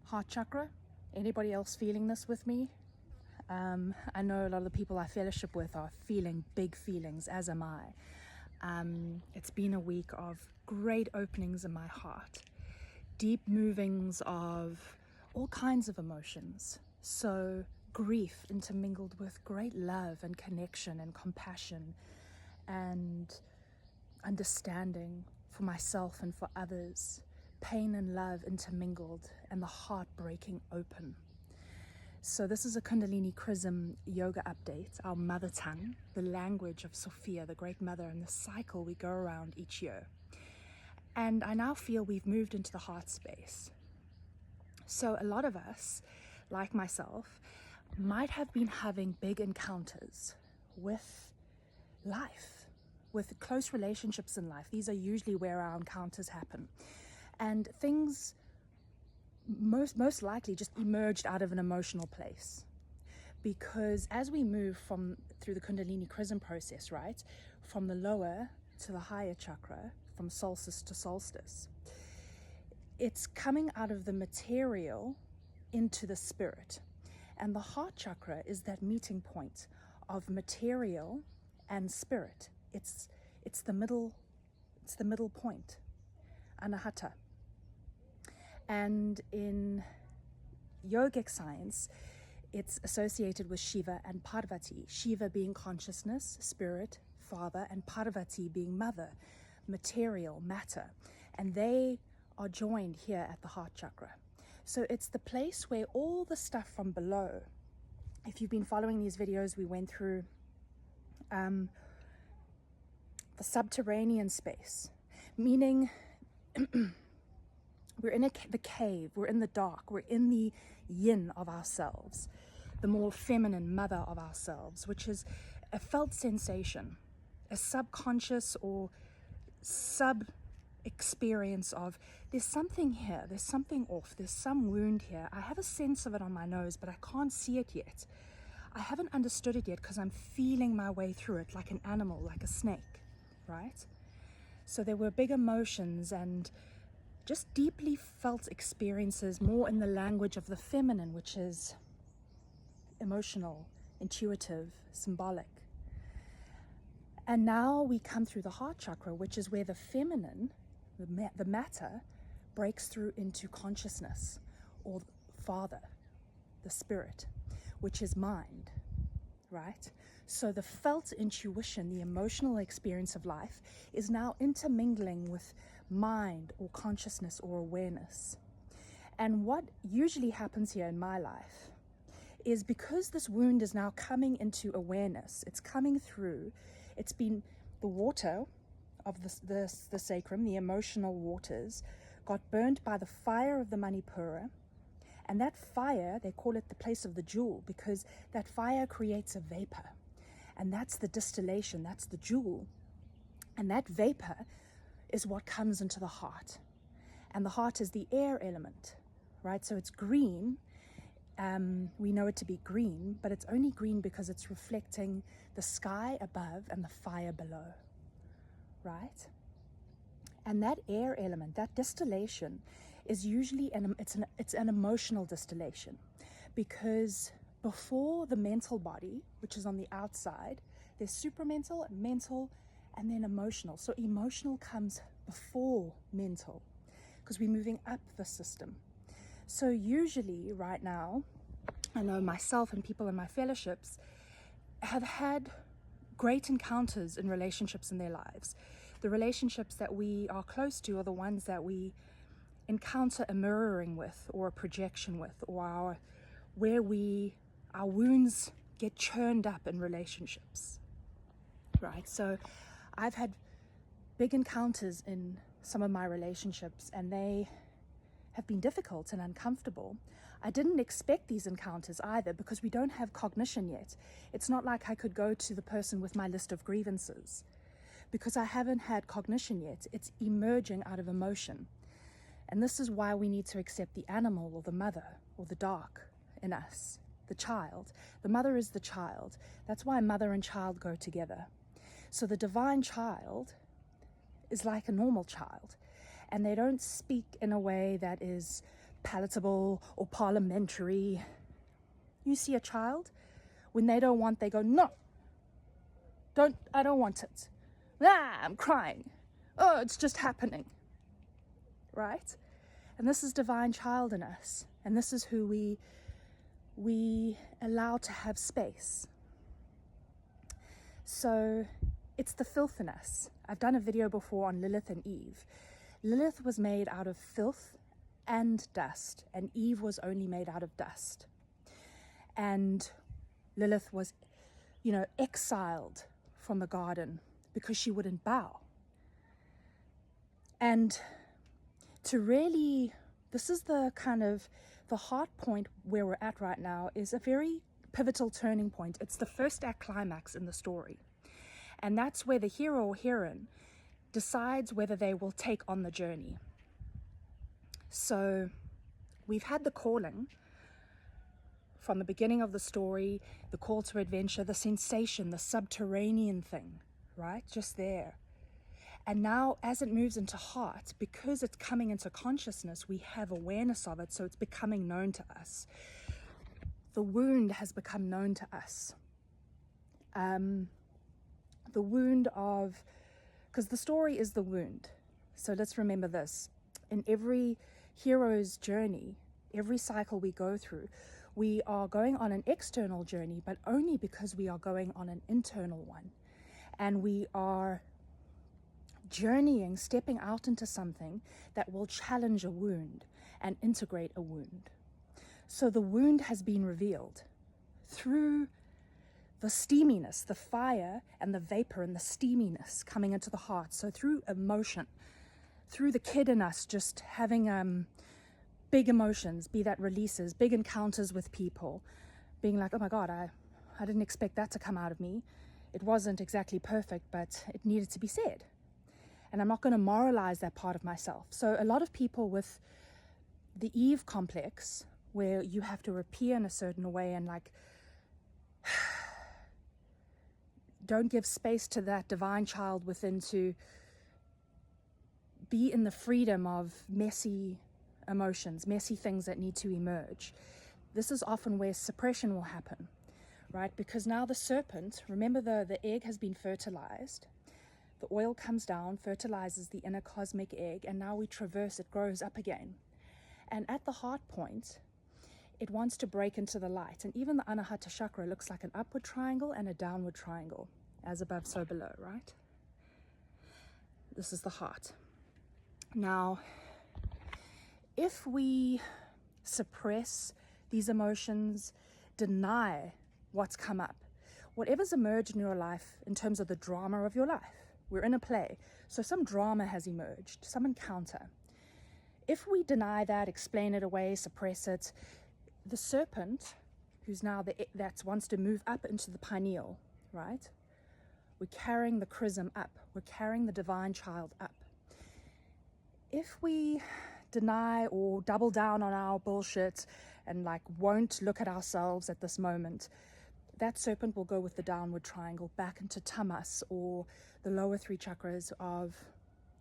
Heart chakra. Anybody else feeling this with me? I know a lot of the people I fellowship with are feeling big feelings, as am I. It's been a week of great openings in my heart, deep movings of all kinds of emotions. So grief intermingled with great love and connection and compassion and understanding for myself and for others. Pain and love intermingled, and the heart breaking open. So this is a Kundalini-Chrism yoga update, our mother tongue, the language of Sophia, the great mother, and the cycle we go around each year. And I now feel we've moved into the heart space. So a lot of us, like myself, might have been having big encounters with life, with close relationships in life. These are usually where our encounters happen. And things most likely just emerged out of an emotional place. Because as we move through the Kundalini-Chrism process, right, from the lower to the higher chakra, from solstice to solstice, it's coming out of the material into the spirit. And the heart chakra is that meeting point of material and spirit. It's the middle point, Anahata. And in yogic science, it's associated with Shiva and Parvati. Shiva being consciousness, spirit, father, and Parvati being mother, material, matter. And they are joined here at the heart chakra. So it's the place where all the stuff from below, if you've been following these videos, we went through the subterranean space, meaning we're in the cave, we're in the dark, we're in the yin of ourselves, the more feminine mother of ourselves, which is a felt sensation, a subconscious or sub-experience of there's something here, there's something off, there's some wound here. I have a sense of it on my nose, but I can't see it yet. I haven't understood it yet because I'm feeling my way through it like an animal, like a snake, right? So there were big emotions and just deeply felt experiences, more in the language of the feminine, which is emotional, intuitive, symbolic. And now we come through the heart chakra, which is where the feminine, the matter, breaks through into consciousness, or father, the spirit, which is mind, right? So the felt intuition, the emotional experience of life, is now intermingling with mind or consciousness or awareness. And what usually happens here in my life is because this wound is now coming into awareness, it's coming through, it's been the water of the sacrum, the emotional waters, got burnt by the fire of the Manipura. And that fire, they call it the place of the jewel, because that fire creates a vapor. And that's the distillation, that's the jewel. And that vapor is what comes into the heart. And the heart is the air element, right? So it's green. We know it to be green, but it's only green because it's reflecting the sky above and the fire below, right? And that air element, that distillation, is usually it's an emotional distillation, because before the mental body, which is on the outside, there's supramental, mental, and then emotional. So emotional comes before mental, because we're moving up the system. So usually right now, I know myself and people in my fellowships have had great encounters in relationships in their lives. The relationships that we are close to are the ones that we encounter a mirroring with, or a projection with, or where our wounds get churned up in relationships, right? So I've had big encounters in some of my relationships, and they have been difficult and uncomfortable. I didn't expect these encounters either, because we don't have cognition yet. It's not like I could go to the person with my list of grievances, because I haven't had cognition yet. It's emerging out of emotion. And this is why we need to accept the animal, or the mother, or the dark in us, the child. The mother is the child. That's why mother and child go together. So the divine child is like a normal child, and they don't speak in a way that is palatable or parliamentary. You see a child, when they don't want, they go, no, I don't want it. Ah, I'm crying. Oh, it's just happening. Right? And this is divine child in us. And this is who we allow to have space. So it's the filthiness. I've done a video before on Lilith and Eve. Lilith was made out of filth and dust, and Eve was only made out of dust. And Lilith was, exiled from the garden because she wouldn't bow. And to really, this is the kind of, the heart point where we're at right now is a very pivotal turning point. It's the first act climax in the story. And that's where the hero or heroine decides whether they will take on the journey. So we've had the calling from the beginning of the story, the call to adventure, the sensation, the subterranean thing, right? Just there. And now as it moves into heart, because it's coming into consciousness, we have awareness of it, so it's becoming known to us. The wound has become known to us. The wound of, because the story is the wound. So let's remember this. In every hero's journey, every cycle we go through, we are going on an external journey, but only because we are going on an internal one. And we are journeying, stepping out into something that will challenge a wound and integrate a wound. So the wound has been revealed through the steaminess, the fire and the vapor and the steaminess coming into the heart. So through emotion, through the kid in us just having big emotions, be that releases, big encounters with people, being like, oh my God, I didn't expect that to come out of me. It wasn't exactly perfect, but it needed to be said. And I'm not going to moralize that part of myself. So a lot of people with the Eve complex, where you have to appear in a certain way and don't give space to that divine child within to be in the freedom of messy emotions, messy things that need to emerge. This is often where suppression will happen, right? Because now the serpent, remember the egg has been fertilized. The oil comes down, fertilizes the inner cosmic egg, and now we traverse, it grows up again. And at the heart point, it wants to break into the light. And even the Anahata chakra looks like an upward triangle and a downward triangle, as above, so below, right? This is the heart. Now, if we suppress these emotions, deny what's come up, whatever's emerged in your life in terms of the drama of your life, we're in a play, so some drama has emerged, some encounter. If we deny that, explain it away, suppress it, the serpent, who's now that wants to move up into the pineal, right? We're carrying the chrism up. We're carrying the divine child up. If we deny or double down on our bullshit and won't look at ourselves at this moment, that serpent will go with the downward triangle back into tamas, or the lower three chakras, of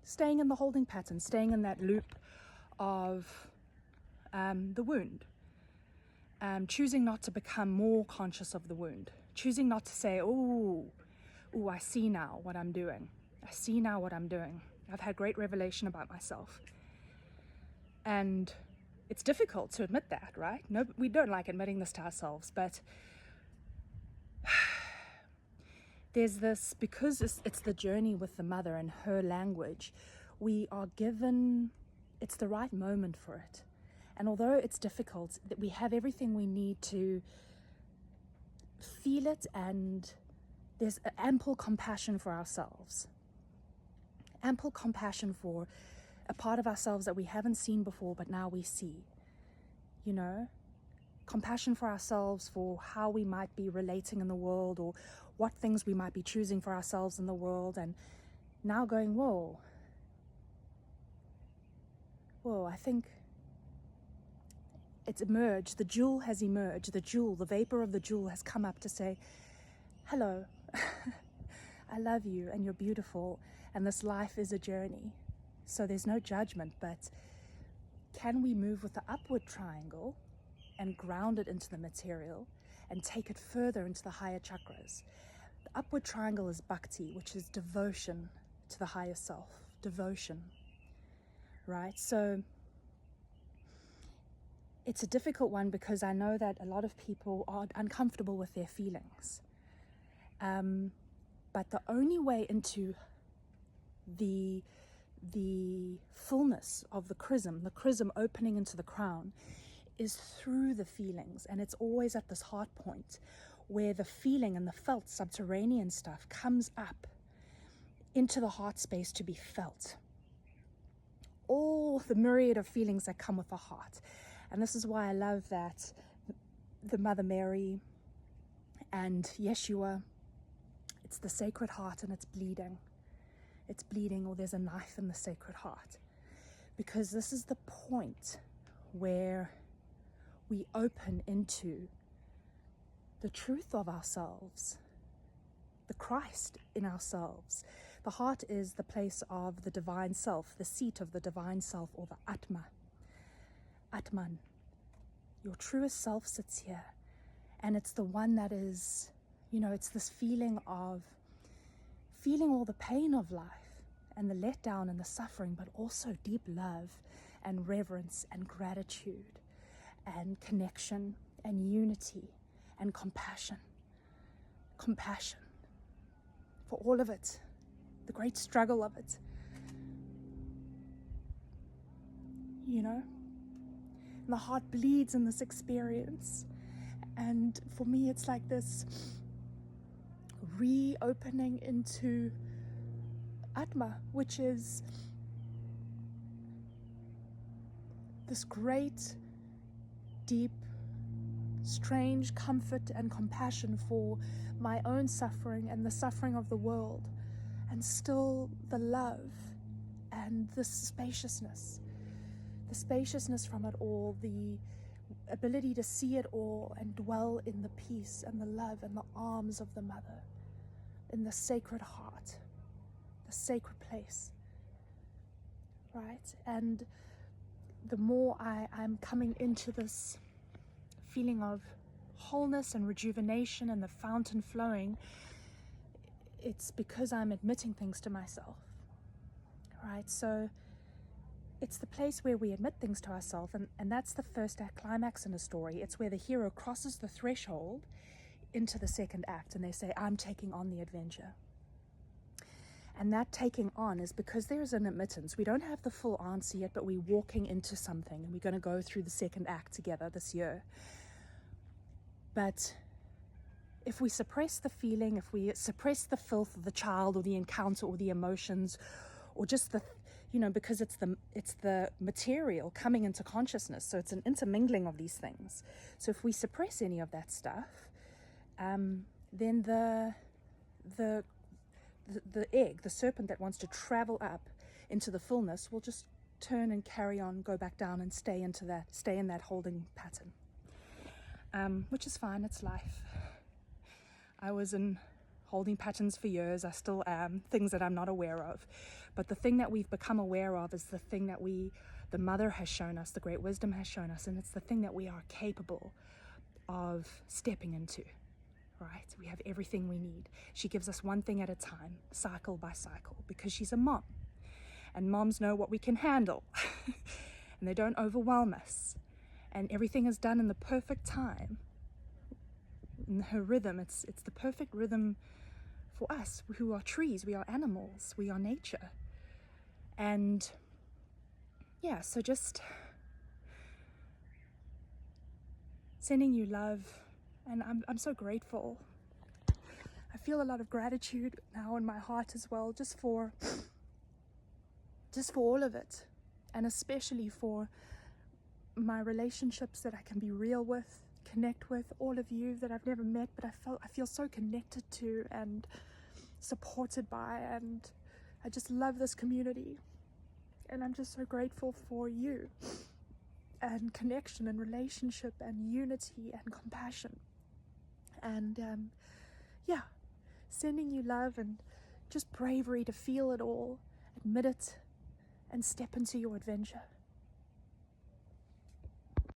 staying in the holding pattern, staying in that loop of the wound. Choosing not to become more conscious of the wound. Choosing not to say, oh, I see now what I'm doing. I see now what I'm doing. I've had great revelation about myself. And it's difficult to admit that, right? No, we don't like admitting this to ourselves, but there's this, because it's the journey with the mother and her language, we are given, it's the right moment for it. And although it's difficult, that we have everything we need to feel it, and there's ample compassion for ourselves. Ample compassion for a part of ourselves that we haven't seen before, but now we see. Compassion for ourselves, for how we might be relating in the world, or what things we might be choosing for ourselves in the world, and now going, whoa, I think it's emerged, the jewel has emerged, the vapor of the jewel has come up to say, hello, I love you and you're beautiful, and this life is a journey. So there's no judgment, but can we move with the upward triangle and ground it into the material and take it further into the higher chakras? The upward triangle is bhakti, which is devotion to the higher self, devotion, right? So it's a difficult one because I know that a lot of people are uncomfortable with their feelings. But the only way into the fullness of the chrism opening into the crown, is through the feelings. And it's always at this heart point where the feeling and the felt subterranean stuff comes up into the heart space to be felt. All the myriad of feelings that come with the heart. And this is why I love that the Mother Mary and Yeshua, it's the Sacred Heart and it's bleeding. It's bleeding, or there's a knife in the Sacred Heart. Because this is the point where we open into the truth of ourselves, the Christ in ourselves. The heart is the place of the divine self, the seat of the divine self, or the Atma. Atman. Your truest self sits here. And it's the one that is, it's this feeling of feeling all the pain of life and the letdown and the suffering, but also deep love and reverence and gratitude and connection and unity and compassion. Compassion for all of it, the great struggle of it. And the heart bleeds in this experience. And for me, it's like this reopening into Atma, which is this great, deep, strange comfort and compassion for my own suffering and the suffering of the world, and still the love and the spaciousness from it all, the ability to see it all and dwell in the peace and the love and the arms of the Mother, in the Sacred Heart, the sacred place, right? And the more I'm coming into this feeling of wholeness and rejuvenation and the fountain flowing, it's because I'm admitting things to myself, right? So it's the place where we admit things to ourselves, and that's the first act climax in a story. It's where the hero crosses the threshold into the second act, and they say, I'm taking on the adventure. And that taking on is because there's an admittance. We don't have the full answer yet, but we're walking into something, and we're going to go through the second act together this year. But if we suppress the feeling, if we suppress the filth of the child or the encounter or the emotions, or just the because it's the material coming into consciousness, so it's an intermingling of these things. So if we suppress any of that stuff, then the egg, the serpent that wants to travel up into the fullness, will just turn and carry on, go back down, and stay in that holding pattern, which is fine. It's life. I was in holding patterns for years. I still am, things that I'm not aware of. But the thing that we've become aware of is the thing that the Mother has shown us, the great wisdom has shown us, and it's the thing that we are capable of stepping into, right? We have everything we need. She gives us one thing at a time, cycle by cycle, because she's a mom. And moms know what we can handle. And they don't overwhelm us. And everything is done in the perfect time. In her rhythm, it's the perfect rhythm for us, who are trees, we are animals, we are nature. And yeah, so just sending you love, and I'm so grateful. I feel a lot of gratitude now in my heart as well, just for all of it, and especially for my relationships that I can be real with, connect with, all of you that I've never met, but I feel so connected to and supported by, and I just love this community, and I'm just so grateful for you, and connection and relationship and unity and compassion, and sending you love and just bravery to feel it all, admit it, and step into your adventure.